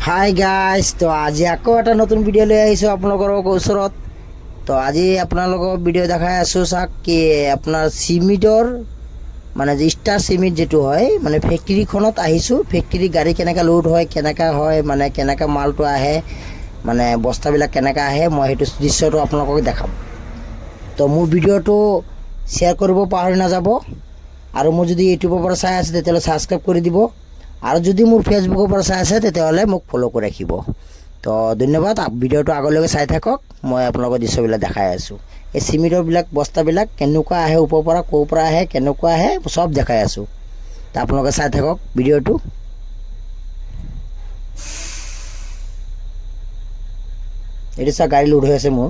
Hi guys, তো আজি আকৌ এটা নতুন ভিডিঅ' লৈ আহিছোঁ আপোনালোকৰ ওচৰত। তো আজি আপোনালোকক ভিডিঅ' দেখাই আছোঁ চাওক কি আপোনাৰ চিমেণ্টৰ মানে যে ষ্টাৰ চিমেণ্ট যিটো হয় মানে ফেক্টৰীখনত আহিছোঁ। ফেক্টৰী গাড়ী কেনেকৈ লোড হয়, কেনেকৈ হয়, মানে কেনেকৈ মালটো আহে, মানে বস্তাবিলাক কেনেকৈ আহে, মই সেইটো দৃশ্যটো আপোনালোকক দেখাম। তো মোৰ ভিডিঅ'টো শ্বেয়াৰ কৰিব পাহৰি নাযাব, আৰু মোৰ যদি ইউটিউবৰ পৰা চাই আছে তেতিয়াহ'লে ছাবস্ক্ৰাইব কৰি দিব, আৰু যদি মোৰ ফেচবুকৰ পৰা চাই আছে তেতিয়াহ'লে মোক ফ'ল' কৰি ৰাখিব। তো ধন্যবাদ, ভিডিঅ'টো আগলৈকে চাই থাকক। মই আপোনালোকৰ দৃশ্যবিলাক দেখাই আছোঁ। এই চিমেণ্টৰবিলাক বস্তাবিলাক কেনেকুৱা আহে, ওপৰৰ পৰা ক'ৰ পৰা আহে, কেনেকুৱা আহে, চব দেখাই আছোঁ। তো আপোনালোকে চাই থাকক ভিডিঅ'টো। এইটো চাওক গাড়ী লোড হৈ আছে মোৰ,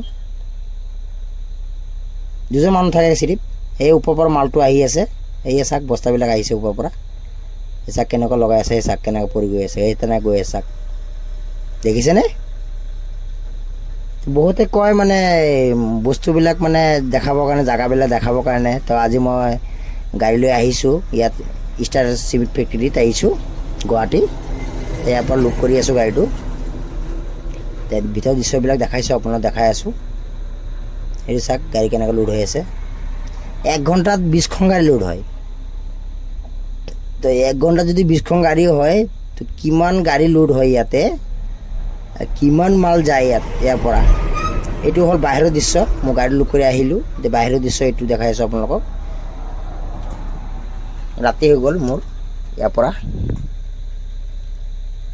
দুজন মানুহ থাকে চিৰিপ। এই ওপৰৰ পৰা মালটো আহি আছে, এই চাওক বস্তাবিলাক আহিছে ওপৰৰ পৰা। এই চাক কেনেকৈ লগাই আছে, এই চাক কেনেকৈ পৰি গৈ আছে, এই তেনেকৈ গৈ আছে চাক, দেখিছেনে? বহুতে কয় মানে বস্তুবিলাক মানে দেখাবৰ কাৰণে, জেগাবিলাক দেখাবৰ কাৰণে। তো আজি মই গাড়ী লৈ আহিছোঁ ইয়াত, ষ্টাৰ চিমেণ্ট ফেক্টৰীত আহিছোঁ গুৱাহাটী। ইয়াৰ পৰা লোড কৰি আছোঁ গাড়ীটো। ভিতৰৰ দৃশ্যবিলাক দেখাইছোঁ, আপোনাক দেখাই আছোঁ। সেইটো চাওক গাড়ী কেনেকৈ লোড হৈ আছে। 1 ঘণ্টাত 20খন গাড়ী লোড হয়। তো 1 ঘণ্টাত যদি 20খন গাড়ী হয়, তো কিমান গাড়ী লোড হয় ইয়াতে, কিমান মাল যায় ইয়াৰ পৰা। এইটো হ'ল বাহিৰৰ দৃশ্য। মই গাড়ী লোড কৰি আহিলোঁ, যে বাহিৰৰ দৃশ্য এইটো দেখাই আছোঁ আপোনালোকক। ৰাতি হৈ গ'ল মোৰ ইয়াৰ পৰা।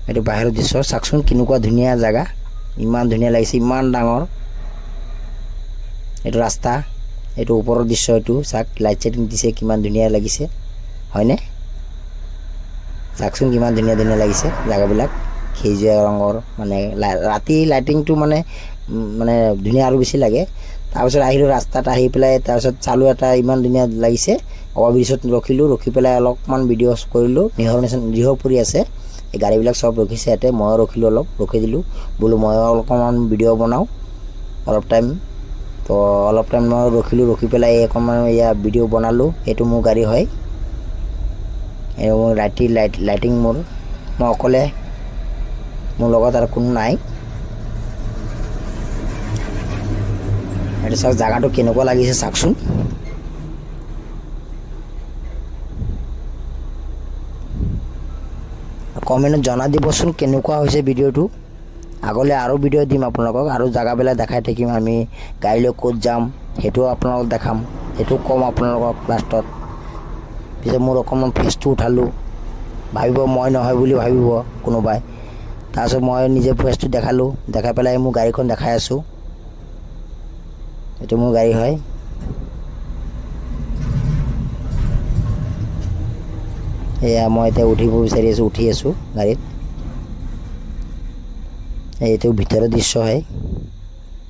এইটো বাহিৰৰ দৃশ্য, চাওকচোন কেনেকুৱা ধুনীয়া জেগা, ইমান ধুনীয়া লাগিছে, ইমান ডাঙৰ। এইটো ৰাস্তা, এইটো ওপৰৰ দৃশ্য। এইটো চাওক লাইট চাইট দিছে, কিমান ধুনীয়া লাগিছে, হয়নে? চাওকচোন কিমান ধুনীয়া ধুনীয়া লাগিছে জেগাবিলাক, সেউজীয়া ৰঙৰ। মানে ৰাতি লাইটিংটো মানে মানে ধুনীয়া আৰু বেছি লাগে। তাৰপিছত আহিলোঁ ৰাস্তাত, আহি পেলাই তাৰপিছত চালোঁ এটা ইমান ধুনীয়া লাগিছে। অভাৰব্ৰিজত ৰখিলোঁ, ৰখি পেলাই অলপমান ভিডিঅ' কৰিলোঁ। নিহৰ পৰি আছে, এই গাড়ীবিলাক চব ৰখিছে ইয়াতে। ময়ো ৰখিলোঁ, অলপ ৰখি দিলোঁ, বোলো ময়ো অলপমান ভিডিঅ' বনাওঁ অলপ টাইম। তো অলপ টাইম মই ৰখিলোঁ, ৰখি পেলাই অকণমান এয়া ভিডিঅ' বনালোঁ। এইটো মোৰ গাড়ী হয়, এই মোৰ লাইটিং মোৰ, মই অকলে, মোৰ লগত আৰু কোনো নাই। এইটো চাওক জেগাটো কেনেকুৱা লাগিছে চাওকচোন। কমেণ্টত জনাই দিবচোন কেনেকুৱা হৈছে ভিডিঅ'টো। আগলৈ আৰু ভিডিঅ' দিম আপোনালোকক, আৰু জেগাবিলাক দেখাই থাকিম। আমি গাড়ী লৈ ক'ত যাম সেইটোও আপোনালোকক দেখাম, সেইটোও ক'ম আপোনালোকক লাষ্টত। পিছত মোৰ অকণমান ফেচটো উঠালোঁ, ভাবিব মই নহয় বুলি ভাবিব কোনোবাই। তাৰপিছত মই নিজে ফেচটো দেখালোঁ, দেখাই পেলাই মোৰ গাড়ীখন দেখাই আছোঁ। এইটো মোৰ গাড়ী হয়। এয়া মই এতিয়া উঠিব বিচাৰি আছোঁ, উঠি আছোঁ গাড়ীত। এইটো ভিতৰৰ দৃশ্য হয়।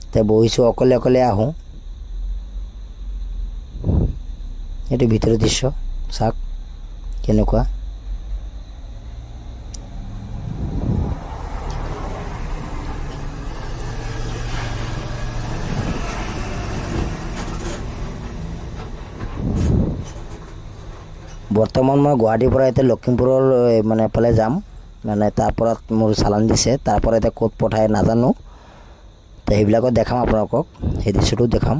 এতিয়া বহিছোঁ, অকলে অকলে আহোঁ। এইটো ভিতৰৰ দৃশ্য, চাওক কেনেকুৱা। বৰ্তমান মই গুৱাহাটীৰ পৰা এতিয়া লখিমপুৰৰ মানে এফালে যাম। মানে তাৰ পৰা মোৰ চালান দিছে, তাৰ পৰা এতিয়া ক'ত পঠায় নাজানো। তো সেইবিলাকত দেখাম আপোনালোকক, সেই দৃশ্যটো দেখাম।